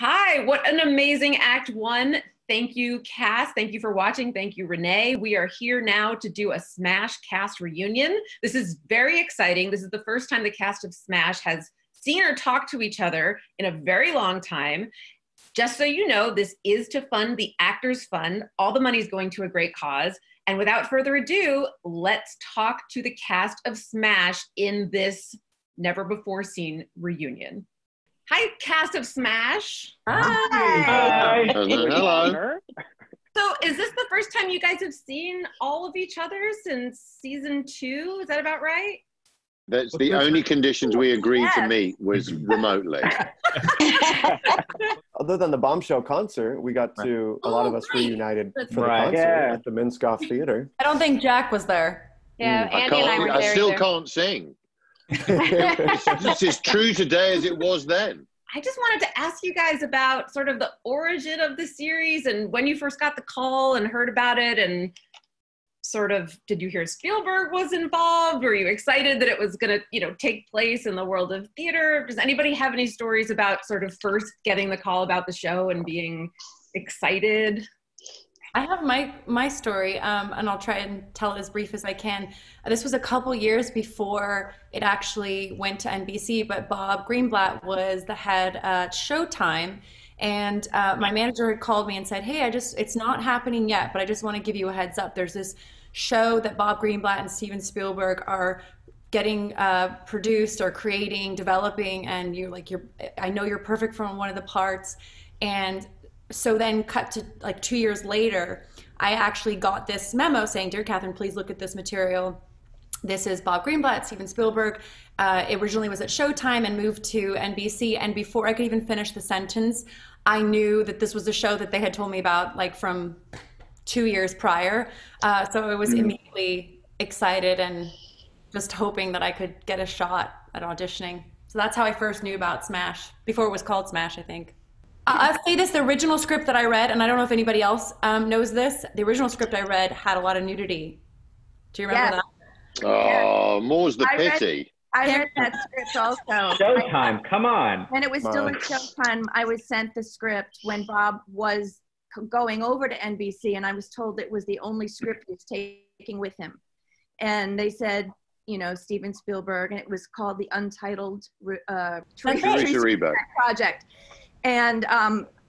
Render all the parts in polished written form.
Hi, what an amazing Act One. Thank you, cast. Thank you for watching. Thank you, Renee. We are here now to do a Smash cast reunion. This is very exciting. This is the first time the cast of Smash has seen or talked to each other in a very long time. Just so you know, this is to fund the Actors Fund. All the money is going to a great cause. And without further ado, let's talk to the cast of Smash in this never before seen reunion. Hi, cast of Smash. Hi. Hi. Hello. So is this the first time you guys have seen all of each other since season 2? Is that about right? That's the only conditions we agreed to meet was remotely. Other than the Bombshell Concert, we got to, a lot of us reunited for the concert at the Minskoff Theater. I don't think Jack was there. Yeah, Andy and I were there. I still can't sing. It's as true today as it was then. I just wanted to ask you guys about sort of the origin of the series and when you first got the call and heard about it, and sort of, did you hear Spielberg was involved? Were you excited that it was going to, take place in the world of theater? Does anybody have any stories about sort of first getting the call about the show and being excited? I have my story, and I'll try and tell it as brief as I can. This was a couple years before it actually went to NBC, but Bob Greenblatt was the head at Showtime, and my manager had called me and said, hey, it's not happening yet, but I just want to give you a heads up. There's this show that Bob Greenblatt and Steven Spielberg are getting produced or creating, developing, and I know you're perfect for one of the parts. And so then cut to like 2 years later, I actually got this memo saying, dear Catherine, please look at this material. This is Bob Greenblatt, Steven Spielberg. It originally was at Showtime and moved to NBC. And before I could even finish the sentence, I knew that this was a show that they had told me about like from 2 years prior. So I was immediately excited and just hoping that I could get a shot at auditioning. So that's how I first knew about Smash, before it was called Smash, I think. I'll say this, the original script that I read, and I don't know if anybody else knows this, the original script I read had a lot of nudity. Do you remember that? Oh, more's the pity. I read that script also. Showtime, come on. When it was still at Showtime, I was sent the script when Bob was going over to NBC, and I was told it was the only script he was taking with him. And they said, Steven Spielberg, and it was called the Untitled Project. And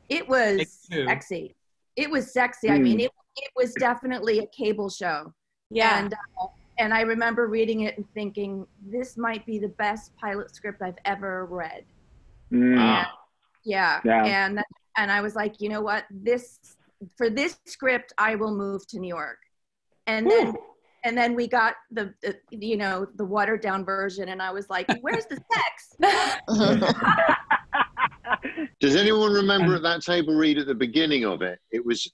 it was sexy. It was sexy. I mean, it was definitely a cable show. Yeah. And I remember reading it and thinking, this might be the best pilot script I've ever read. Wow. And I was like, you know what? For this script, I will move to New York. And then we got the watered down version, and I was like, where's the sex? Does anyone remember at that table read at the beginning of it? It was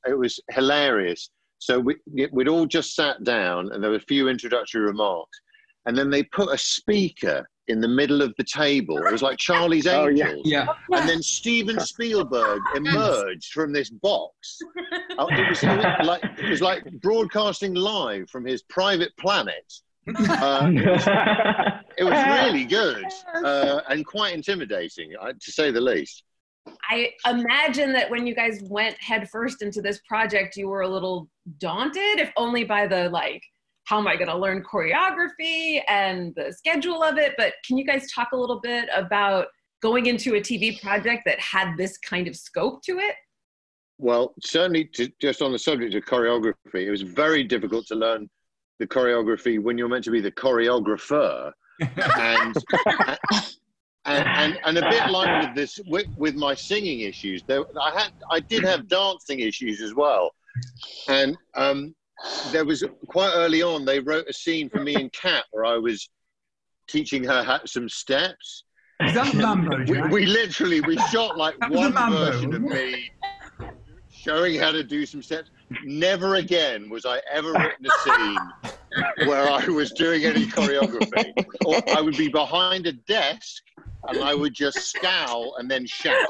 hilarious. So we'd all just sat down, and there were a few introductory remarks, and then they put a speaker in the middle of the table. It was like Charlie's Angels. Yeah. And then Steven Spielberg emerged from this box. It was like broadcasting live from his private planet. It was really good and quite intimidating, to say the least. I imagine that when you guys went headfirst into this project, you were a little daunted, if only by the how am I going to learn choreography and the schedule of it? But can you guys talk a little bit about going into a TV project that had this kind of scope to it? Well, certainly just on the subject of choreography, it was very difficult to learn the choreography when you're meant to be the choreographer. And a bit like with my singing issues, I did have dancing issues as well. And there was quite early on, they wrote a scene for me and Kat where I was teaching her some steps. Is that Mambo, Jack? We shot like one version of me showing how to do some steps. Never again was I ever written a scene where I was doing any choreography. Or I would be behind a desk and I would just scowl and then shout.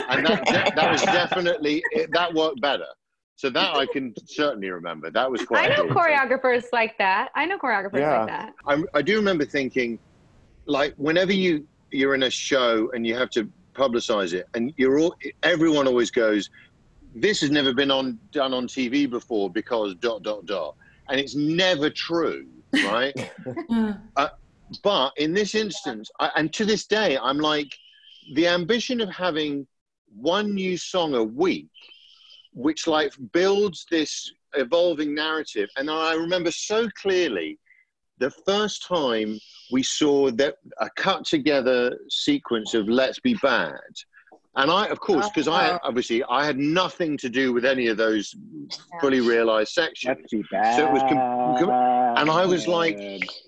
And that was definitely, that worked better. So that I can certainly remember. That was quite I know choreographers like that. Like that. I do remember thinking, like, whenever you're in a show and you have to publicize it, and everyone always goes, this has never been done on TV before because ... and it's never true, right? But in this instance, and to this day, I'm like, the ambition of having one new song a week, which like builds this evolving narrative. And I remember so clearly the first time we saw that a cut together sequence of Let's Be Bad. And I, of course, because I had nothing to do with any of those fully realized sections. Let's Be Bad. So it was, and I was like,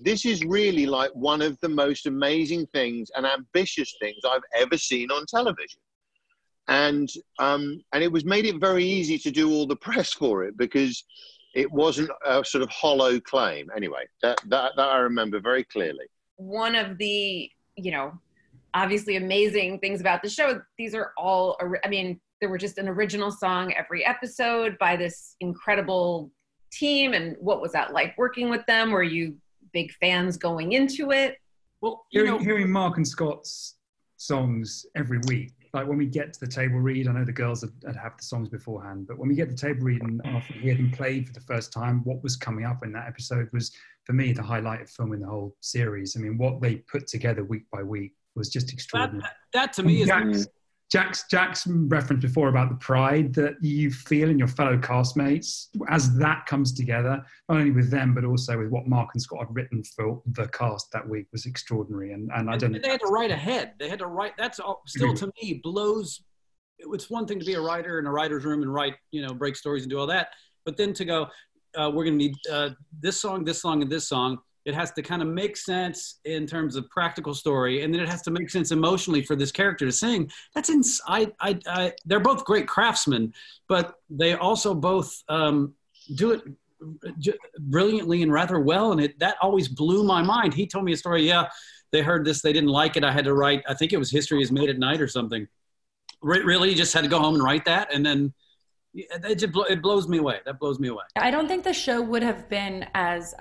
this is really like one of the most amazing things and ambitious things I've ever seen on television. And it made it very easy to do all the press for it because it wasn't a sort of hollow claim. Anyway, that I remember very clearly. One of the, obviously amazing things about the show, these are all, I mean, there were just an original song every episode by this incredible team. And what was that like working with them? Were you big fans going into it? Well, hearing Mark and Scott's songs every week, like when we get to the table read, I know the girls had the songs beforehand, but when we get to the table read and after we hear them played for the first time, what was coming up in that episode was, for me, the highlight of filming the whole series. I mean, what they put together week by week was just extraordinary. That to me is... Jack's reference before about the pride that you feel in your fellow castmates as that comes together, not only with them, but also with what Mark and Scott had written for the cast that week was extraordinary. And I don't know. They had to write ahead. They had to write. That's all, still to me blows. It's one thing to be a writer in a writer's room and write, break stories and do all that. But then to go, we're going to need this song, and this song. It has to kind of make sense in terms of practical story, and then it has to make sense emotionally for this character to sing. That's they're both great craftsmen, but they also both do it brilliantly and rather well, and that always blew my mind. He told me a story. Yeah, they heard this, they didn't like it. I had to write. I think it was History Is Made at Night or something. Really, just had to go home and write that, and then it blows me away. That blows me away. I don't think the show would have been as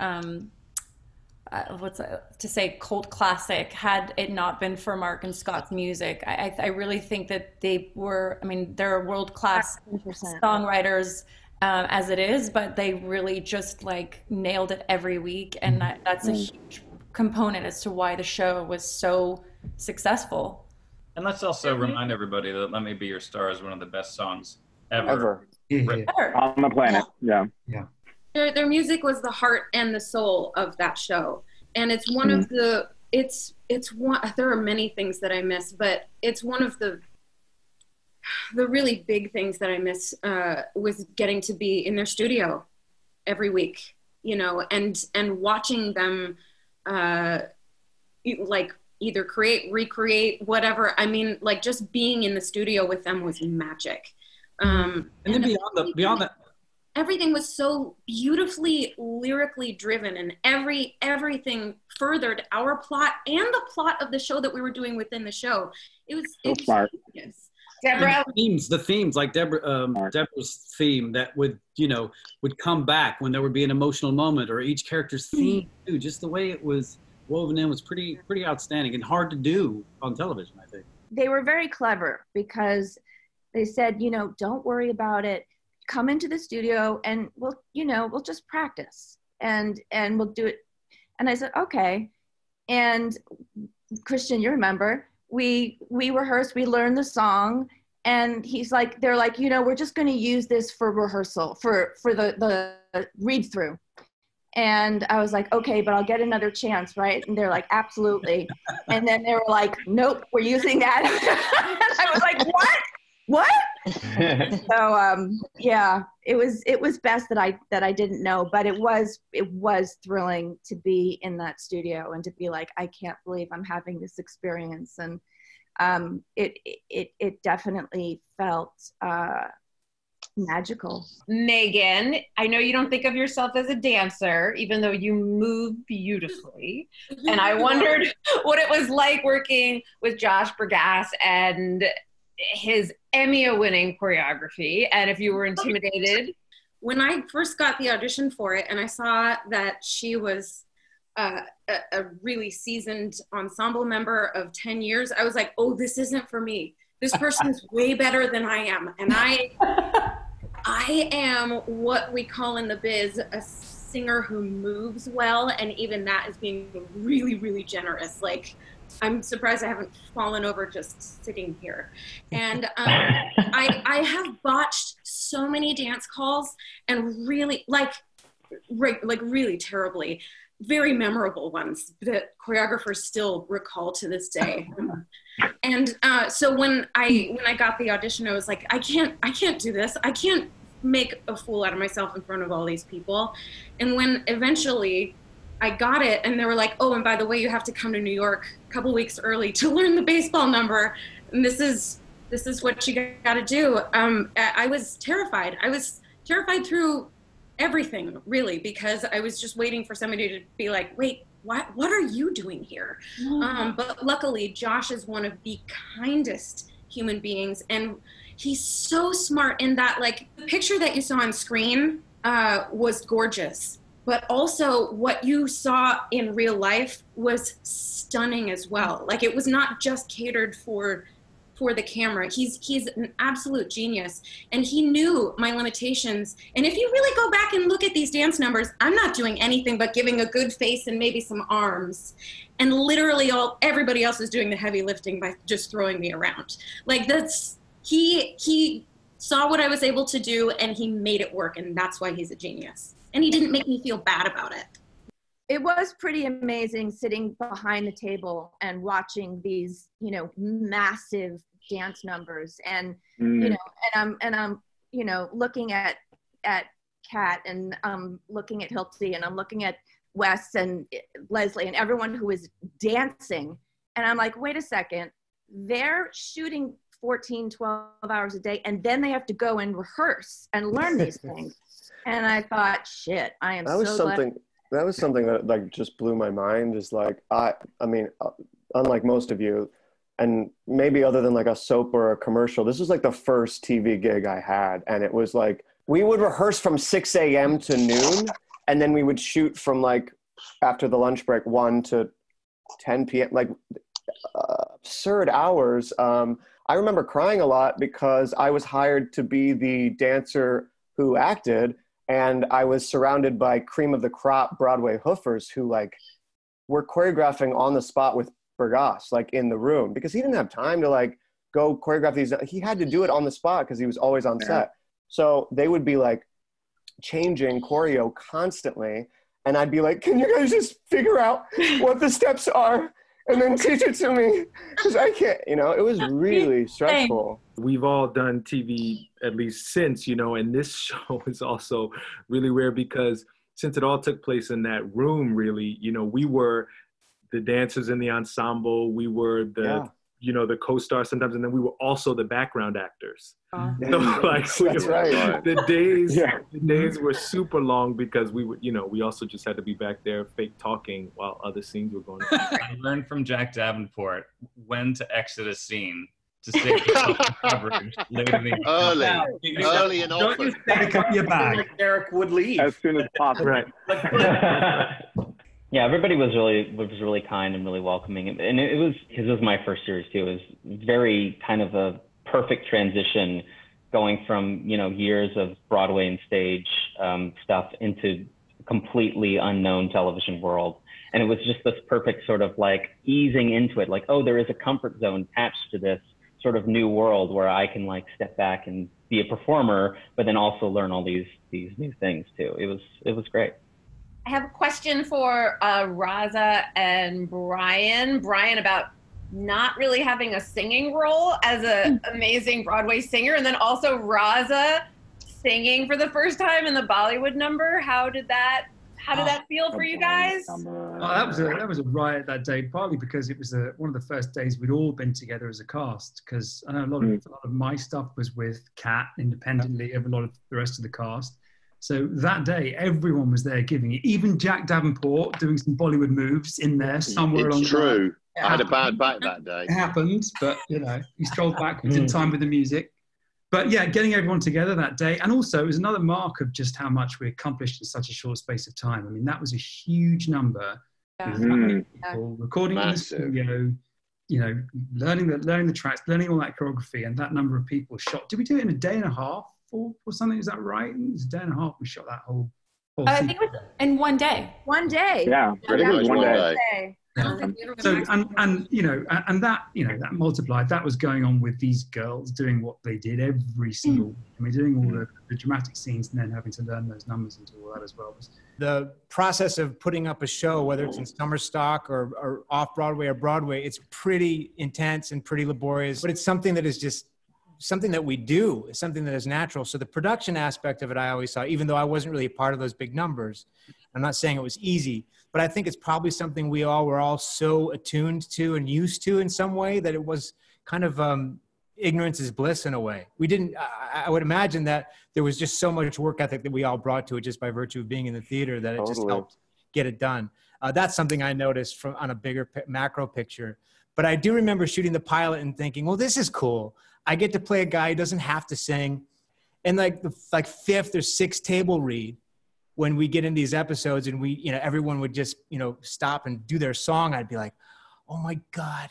cult classic had it not been for Mark and Scott's music. I really think that they were, they're world-class songwriters as it is, but they really just like nailed it every week. And that's a huge component as to why the show was so successful. And let's also remind everybody that Let Me Be Your Star is one of the best songs ever. On the planet. Yeah. Their music was the heart and the soul of that show. And it's one of the, there are many things that I miss, but it's one of the really big things that I miss was getting to be in their studio every week, and watching them like either create, recreate, whatever. Like just being in the studio with them was magic. And then beyond that, everything was so beautifully lyrically driven, and everything furthered our plot and the plot of the show that we were doing within the show. It was smart. Yes. Deborah, the themes like Deborah's theme that would come back when there would be an emotional moment, or each character's theme too. Just the way it was woven in was pretty outstanding and hard to do on television, I think. They were very clever because they said, don't worry about it. Come into the studio and we'll just practice and we'll do it. And I said, okay. And Christian, you remember, we rehearsed, we learned the song, and they're like, we're just going to use this for rehearsal, for the read through. And I was like, okay, but I'll get another chance, right? And they're like, absolutely. And then they were like, nope, we're using that. And I was like, what? So yeah, it was best that I didn't know, but it was thrilling to be in that studio and to be like, I can't believe I'm having this experience. And it definitely felt magical. Megan, I know you don't think of yourself as a dancer, even though you move beautifully. And I wondered what it was like working with Josh Bergasse and his Emmy-winning choreography, and if you were intimidated. When I first got the audition for it and I saw that she was a really seasoned ensemble member of 10 years, I was like, oh, this isn't for me. This person's way better than I am. And I am what we call in the biz a singer who moves well. And even that is being really, really generous. Like, I'm surprised I haven't fallen over just sitting here. And I have botched so many dance calls, and really, like really terribly, very memorable ones that choreographers still recall to this day. And so when I got the audition, I was like, I can't do this. I can't make a fool out of myself in front of all these people. And when eventually I got it, and they were like, oh, and by the way, you have to come to New York a couple weeks early to learn the baseball number. And this is what you got to do. I was terrified. I was terrified through everything, really, because I was just waiting for somebody to be like, wait, what are you doing here? But luckily, Josh is one of the kindest human beings, and he's so smart in that, like, the picture that you saw on screen was gorgeous, but also what you saw in real life was stunning as well. Like, it was not just catered for the camera. He's an absolute genius, and he knew my limitations. And if you really go back and look at these dance numbers, I'm not doing anything but giving a good face and maybe some arms, and literally everybody else is doing the heavy lifting by just throwing me around. Like, he saw what I was able to do, and he made it work, and that's why he's a genius. And he didn't make me feel bad about it. It was pretty amazing sitting behind the table and watching these, massive dance numbers, and and I'm looking at Kat, and I'm looking at Hilty, and I'm looking at Wes and Leslie and everyone who is dancing, and I'm like, wait a second, they're shooting 14, 12 hours a day, and then they have to go and rehearse and learn these things. And I thought, shit, I am so glad. That was something that, like, just blew my mind. Is like, I mean, unlike most of you, and maybe other than like a soap or a commercial, this was like the first TV gig I had. And it was like, we would rehearse from 6 a.m. to noon. And then we would shoot from, like, after the lunch break, 1 to 10 p.m., like absurd hours. I remember crying a lot because I was hired to be the dancer who acted, and I was surrounded by cream of the crop Broadway hoofers who, like, were choreographing on the spot with Burgas, like, in the room, because he didn't have time to, like, go choreograph these. He had to do it on the spot because he was always on set. So they would be, like, changing choreo constantly, and I'd be like, can you guys just figure out what the steps are and then teach it to me, because I can't, it was really stressful. We've all done TV at least since, and this show is also really rare because since it all took place in that room, really, we were the dancers in the ensemble, we were the the co-stars sometimes, and then we were also the background actors. So, like, that's right. The days were super long because we would, we also just had to be back there fake talking while other scenes were going on. I learned from Jack Davenport when to exit a scene to save yourself from coverage later in the early and often. Don't you pick up your bag? Like Derek would leave as soon as possible. Right. Yeah, everybody was really kind and really welcoming, and it was because it was my first series too. It was very kind of a perfect transition, going from years of Broadway and stage stuff into a completely unknown television world, and it was just this perfect sort of like easing into it. Like, oh, there is a comfort zone attached to this sort of new world where I can, like, step back and be a performer, but then also learn all these new things too. It was great. I have a question for Raza and Brian. Brian, about not really having a singing role as an amazing Broadway singer, and then also Raza singing for the first time in the Bollywood number. How did that feel for you guys? That was a riot that day, partly because it was one of the first days we'd all been together as a cast, because I know a lot of my stuff was with Kat independently of a lot of the rest of the cast. So that day, everyone was there giving it. Even Jack Davenport doing some Bollywood moves in there somewhere along the line. It's true. I had a bad back that day. It happened, but he strolled back in time with the music. But yeah, getting everyone together that day, and also it was another mark of just how much we accomplished in such a short space of time. I mean, that was a huge number, recording in the studio, you know, learning the tracks, learning all that choreography, and that number of people shot. Did we do it in a day and a half or something? Is that right? It was a day and a half we shot that whole I think it was in one day. One day. Yeah, I think it was one day. So and you know, and that, you know, that multiplied, that was going on with these girls doing what they did every single week. I mean, doing all the dramatic scenes and then having to learn those numbers and do all that as well. The process of putting up a show, whether it's in summer stock or off Broadway or Broadway, it's pretty intense and pretty laborious, but it's something that is just something that we do. It's something that is natural. So the production aspect of it, I always saw, even though I wasn't really a part of those big numbers. I'm not saying it was easy, but I think it's probably something we all were all so attuned to and used to in some way that it was kind of ignorance is bliss in a way. We didn't, I would imagine that there was just so much work ethic that we all brought to it just by virtue of being in the theater that it just helped get it done. That's something I noticed from on a bigger macro picture. But I do remember shooting the pilot and thinking, well, this is cool. I get to play a guy who doesn't have to sing. And like the fifth or sixth table read, when we get in these episodes and we, you know, everyone would just, you know, stop and do their song, I'd be like, oh my God,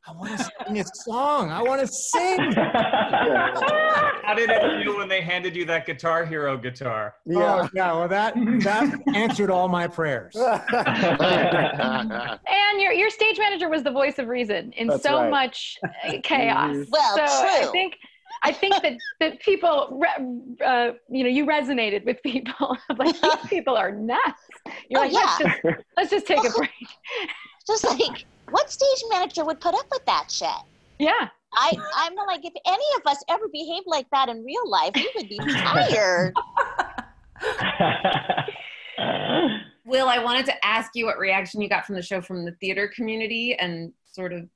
I want to sing a song. I want to sing. How did it feel when they handed you that Guitar Hero guitar? Yeah. Oh, yeah. Well, that answered all my prayers. And your stage manager was the voice of reason in much chaos. Well, so true. I think that people, you know, you resonated with people. Like, these people are nuts. You're let's just take a break. Just like, what stage manager would put up with that shit? Yeah. I'm like, if any of us ever behaved like that in real life, we would be tired. Will, I wanted to ask you what reaction you got from the show from the theater community and sort of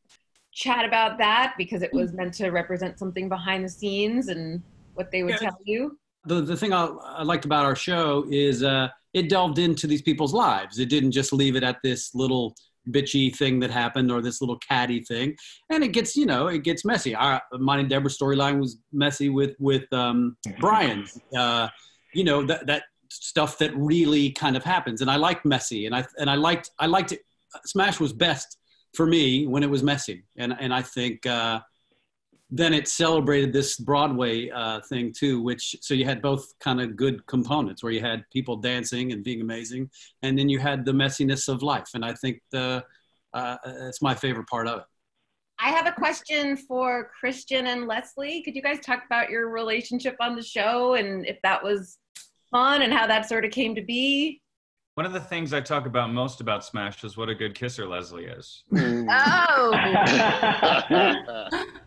chat about that, because it was meant to represent something behind the scenes and what they would tell you. The thing I liked about our show is it delved into these people's lives. It didn't just leave it at this little bitchy thing that happened or this little catty thing. And it gets, you know, it gets messy. Mine and Deborah's storyline was messy with Brian's, you know, that stuff that really kind of happens. And I liked messy, and I liked it. Smash was best for me when it was messy. And I think then it celebrated this Broadway thing too, so you had both kind of good components where you had people dancing and being amazing, and then you had the messiness of life. And I think it's my favorite part of it. I have a question for Christian and Leslie. Could you guys talk about your relationship on the show and if that was fun and how that sort of came to be? One of the things I talk about most about Smash is what a good kisser Leslie is. Oh,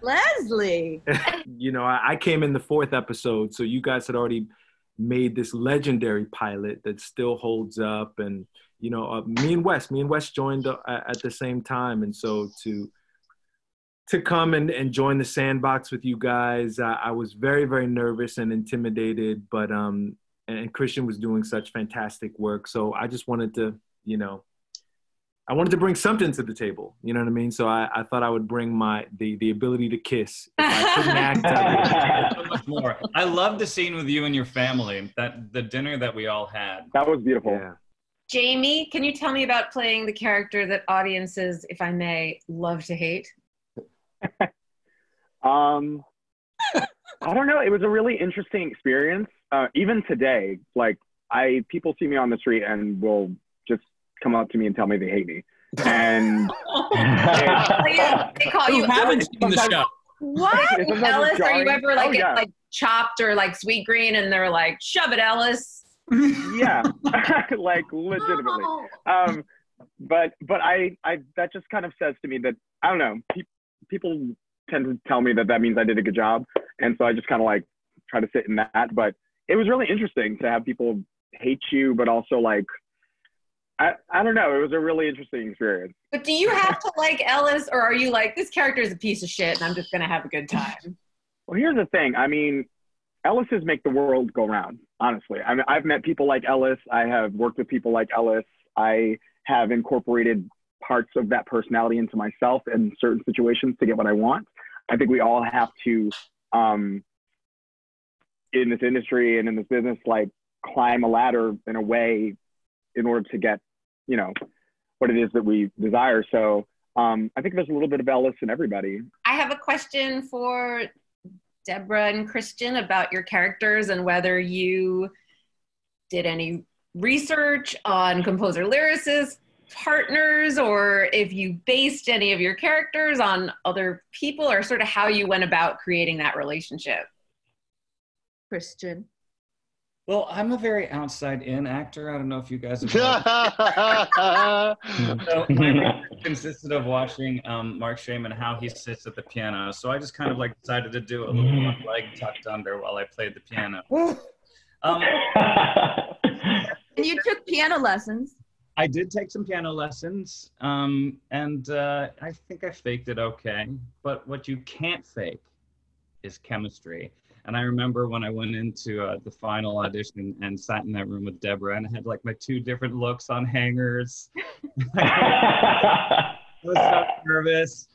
Leslie. You know, I came in the 4th episode, so you guys had already made this legendary pilot that still holds up. And, you know, me and Wes joined at the same time. And so to come and join the sandbox with you guys, I was very, very nervous and intimidated, but and Christian was doing such fantastic work. So I just wanted to, you know, I wanted to bring something to the table. You know what I mean? So I thought I would bring the ability to kiss. If I couldn't act, so much more. I love the scene with you and your family, the dinner that we all had. That was beautiful. Yeah. Jamie, can you tell me about playing the character that audiences, if I may, love to hate? I don't know. It was a really interesting experience. Even today, like people see me on the street and will just come up to me and tell me they hate me. And they call you haven't seen the show. What? Ellis, are you ever like like chopped or like sweet green and they're like, shove it, Ellis? Yeah, like legitimately. But I that just kind of says to me that, I don't know, people tend to tell me that means I did a good job. And so I just kind of like try to sit in that. But it was really interesting to have people hate you, but also like, I don't know. It was a really interesting experience. But do you have to like Ellis, or are you like, this character is a piece of shit and I'm just going to have a good time? Well, here's the thing. I mean, Ellis's make the world go round, honestly. I mean, I've met people like Ellis. I have worked with people like Ellis. I have incorporated parts of that personality into myself in certain situations to get what I want. I think we all have to, in this industry and in this business, like climb a ladder in a way in order to get, you know, what it is that we desire. So I think there's a little bit of Ellis in everybody. I have a question for Deborah and Christian about your characters and whether you did any research on composer lyricist partners, or if you based any of your characters on other people, or sort of how you went about creating that relationship. Christian. Well, I'm a very outside-in actor. I don't know if you guys have So my research consisted of watching Mark Shaman, how he sits at the piano. So I just kind of like decided to do a little one leg tucked under while I played the piano. And you took piano lessons. I did take some piano lessons, and I think I faked it okay. But what you can't fake is chemistry. And I remember when I went into the final audition and sat in that room with Deborah, and I had like my 2 different looks on hangers. I was so nervous,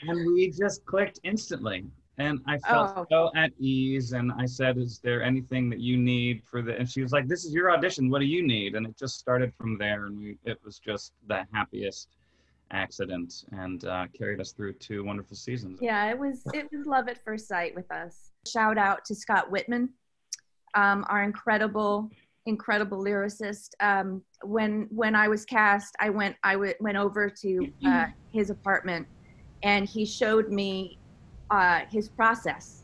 and we just clicked instantly. And I felt so at ease, and I said, is there anything that you need for the, and she was like, this is your audition, what do you need? And it just started from there, and it was just the happiest accident, and carried us through 2 wonderful seasons. Yeah, it was love at first sight with us. Shout out to Scott Whitman, our incredible lyricist. When I was cast, I went over to his apartment, and he showed me his process.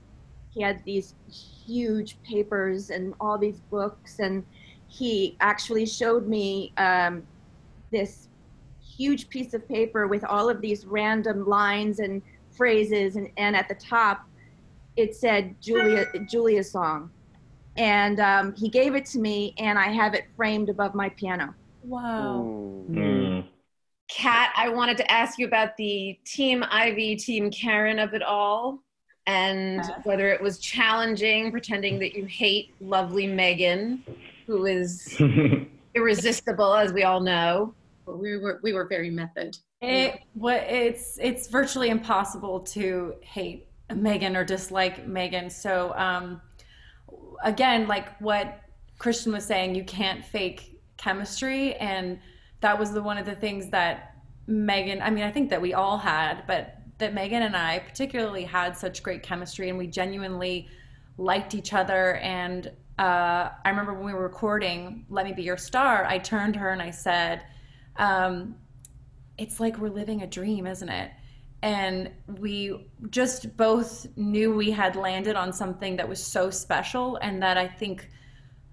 He had these huge papers and all these books, and he actually showed me this huge piece of paper with all of these random lines and phrases, and at the top it said Julia's song, and he gave it to me, and I have it framed above my piano. Wow. Kat, I wanted to ask you about the Team Ivy, Team Karen of it all, and whether it was challenging pretending that you hate lovely Megan, who is irresistible, as we all know. We were very method. It's virtually impossible to hate Megan or dislike Megan. So again, like what Christian was saying, you can't fake chemistry, and that was one of the things that Megan, I mean, I think that we all had, but that Megan and I particularly had such great chemistry, and we genuinely liked each other. And I remember when we were recording Let Me Be Your Star, I turned to her and I said, it's like we're living a dream, isn't it? And we just both knew we had landed on something that was so special, and that I think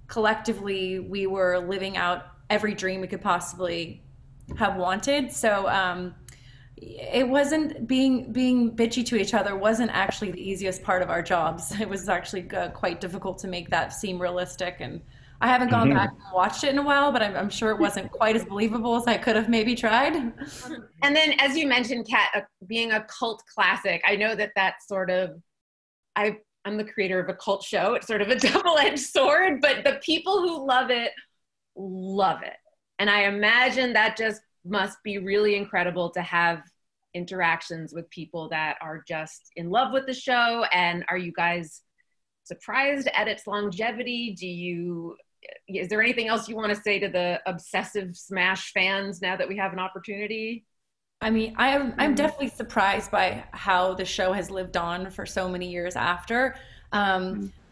collectively we were living out every dream we could possibly have wanted. So it wasn't being bitchy to each other wasn't actually the easiest part of our jobs. It was actually quite difficult to make that seem realistic. And I haven't gone back and watched it in a while, but I'm sure it wasn't quite as believable as I could have maybe tried. And then, as you mentioned, Kat, being a cult classic, I know that that's sort of, I'm the creator of a cult show. It's sort of a double-edged sword, but the people who love it. And I imagine that just must be really incredible to have interactions with people that are just in love with the show. And are you guys surprised at its longevity? Is there anything else you want to say to the obsessive Smash fans now that we have an opportunity? I mean, I'm definitely surprised by how the show has lived on for so many years after.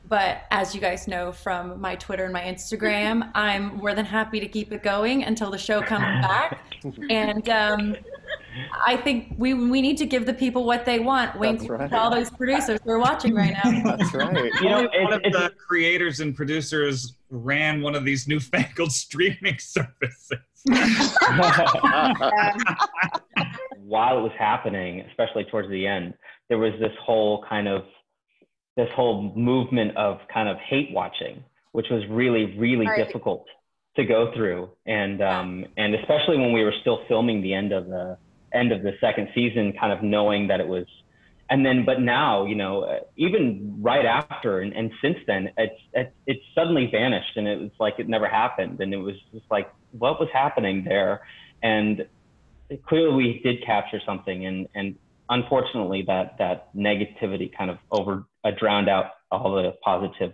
But as you guys know from my Twitter and my Instagram, I'm more than happy to keep it going until the show comes back. And I think we need to give the people what they want. Wink to all those producers who are watching right now. That's right. You know, one of the creators and producers ran one of these newfangled streaming services. While it was happening, especially towards the end, there was this whole movement of kind of hate watching, which was really, really difficult to go through. And especially when we were still filming the end of the second season, kind of knowing that it was, but now, you know, even right after and since then, it's suddenly vanished, and it was like it never happened. And it was just like, what was happening there? And clearly we did capture something, and unfortunately that negativity kind of drowned out all the positive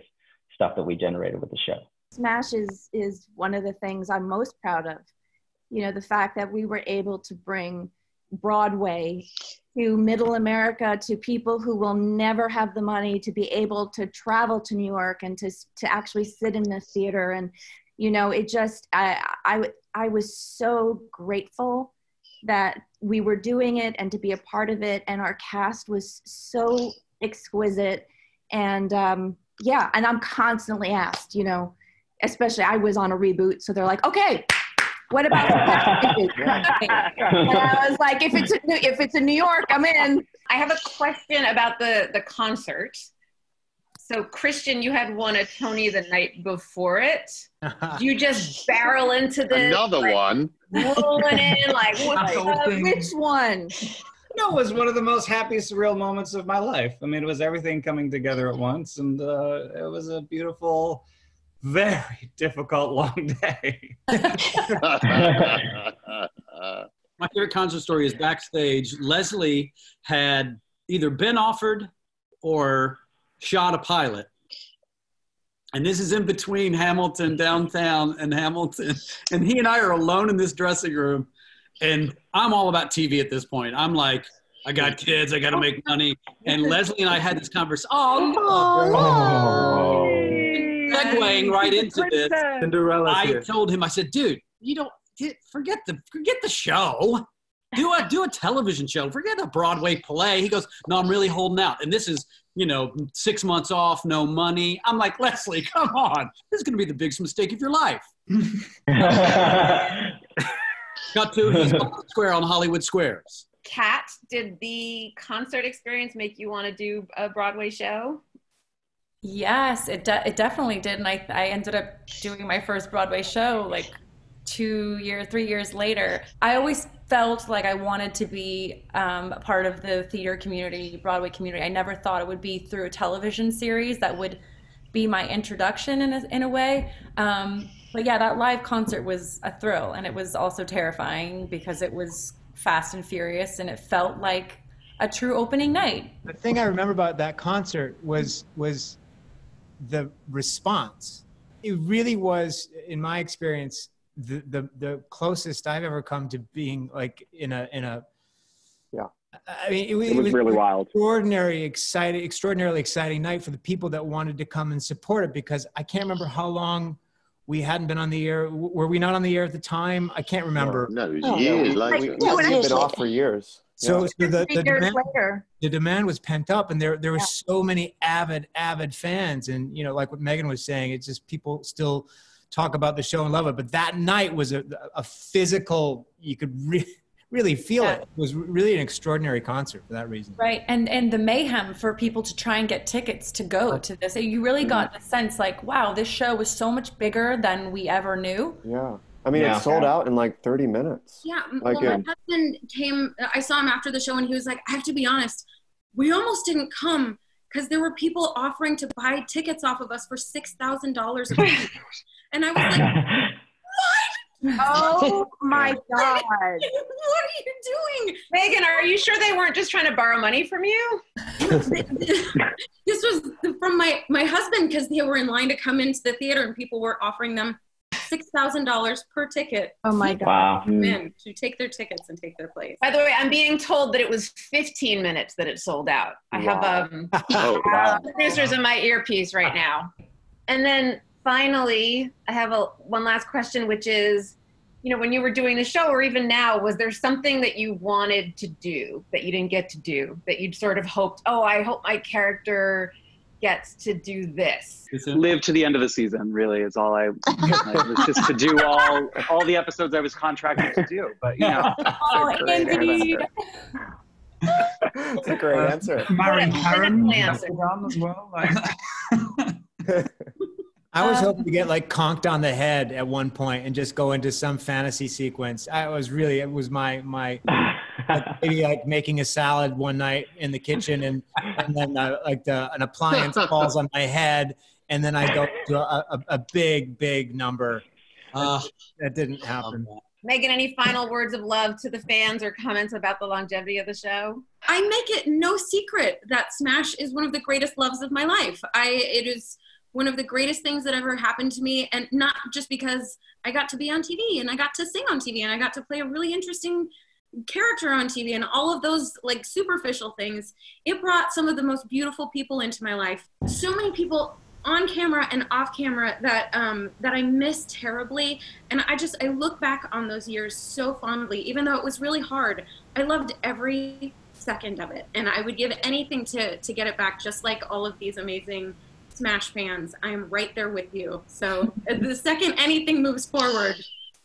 stuff that we generated with the show. Smash is one of the things I'm most proud of. you know, the fact that we were able to bring Broadway to middle America, to people who will never have the money to be able to travel to New York and to actually sit in the theater. And, you know, it just, I was so grateful that we were doing it and to be a part of it. And our cast was so exquisite. And yeah, and I'm constantly asked, you know, especially I was on a reboot. So they're like, okay, what about the And I was like, if it's in New York, I'm in. I have a question about the concert. So Christian, you had won a Tony the night before it. You just barrel into this. Another one. Rolling in like, which one? No, it was one of the most happy, surreal moments of my life. I mean, it was everything coming together at once, and it was a beautiful, very difficult, long day. My favorite concert story is backstage. Leslie had either been offered or shot a pilot. And this is in between Hamilton, downtown, and Hamilton. And he and I are alone in this dressing room. And I'm all about TV at this point. I'm like, I got kids, I got to make money. And Leslie and I had this conversation. Segueing right into this, I told him, I said, dude, you don't forget the show. Do a television show. Forget a Broadway play. He goes, no, I'm really holding out. And this is, 6 months off, no money. I'm like, Leslie, come on. This is going to be the biggest mistake of your life. Got to, he's on the square on Hollywood Squares. Kat, did the concert experience make you want to do a Broadway show? Yes, it definitely did. And I ended up doing my first Broadway show like 3 years later. I always felt like I wanted to be a part of the theater community, Broadway community. I never thought it would be through a television series that would be my introduction in a way. But yeah, that live concert was a thrill, and it was also terrifying because it was fast and furious, and it felt like a true opening night. The thing I remember about that concert was the response. It really was, in my experience, the closest I've ever come to being like in a yeah. I mean, it was really wild. Extraordinarily exciting night for the people that wanted to come and support it, because I can't remember how long we hadn't been on the air. Were we not on the air at the time? I can't remember. No, it was years later. We've been off for years. So the demand was pent up, and there were so many avid fans, and like what Megan was saying, it's just people still talk about the show and love it. But that night was a physical, you could really feel it. It was really an extraordinary concert for that reason. Right, and the mayhem for people to try and get tickets to go to this. You really got the sense like, wow, this show was so much bigger than we ever knew. Yeah. I mean, it sold out in like 30 minutes. Yeah, my husband came, I saw him after the show, and he was like, I have to be honest, we almost didn't come because there were people offering to buy tickets off of us for $6,000 a piece. And I was like, what? Oh my God. What are you doing? Megan, are you sure they weren't just trying to borrow money from you? This was from my husband, because they were in line to come into the theater and people were offering them $6,000 per ticket. Oh my God. Wow. To take their tickets and take their place. By the way, I'm being told that it was 15 minutes that it sold out. I have producers in my earpiece right now. And then finally, I have one last question, which is, when you were doing the show, or even now, was there something that you wanted to do that you didn't get to do, that you'd sort of hoped, I hope my character gets to do this? Live to the end of the season, really, is all it was just to do all the episodes I was contracted to do. But Indeed. It's a great answer. Marrying Karen as well. I was hoping to get like conked on the head at one point and just go into some fantasy sequence. It was my maybe like making a salad one night in the kitchen, and then an appliance falls on my head, and then I go to a big number. That didn't happen. Megan, any final words of love to the fans or comments about the longevity of the show? I make it no secret that Smash is one of the greatest loves of my life. It is one of the greatest things that ever happened to me. And not just because I got to be on TV and I got to sing on TV and I got to play a really interesting character on TV and all of those like superficial things. It brought some of the most beautiful people into my life. So many people on camera and off camera that that I miss terribly. And I look back on those years so fondly, even though it was really hard. I loved every second of it. And I would give anything to get it back, just like all of these amazing Smash fans. I am right there with you. So the second anything moves forward,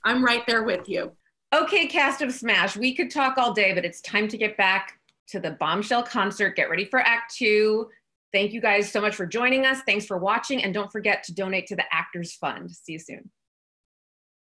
I'm right there with you. Okay, cast of Smash, we could talk all day, but it's time to get back to the Bombshell concert. Get ready for Act 2. Thank you guys so much for joining us. Thanks for watching. And don't forget to donate to the Actors Fund. See you soon.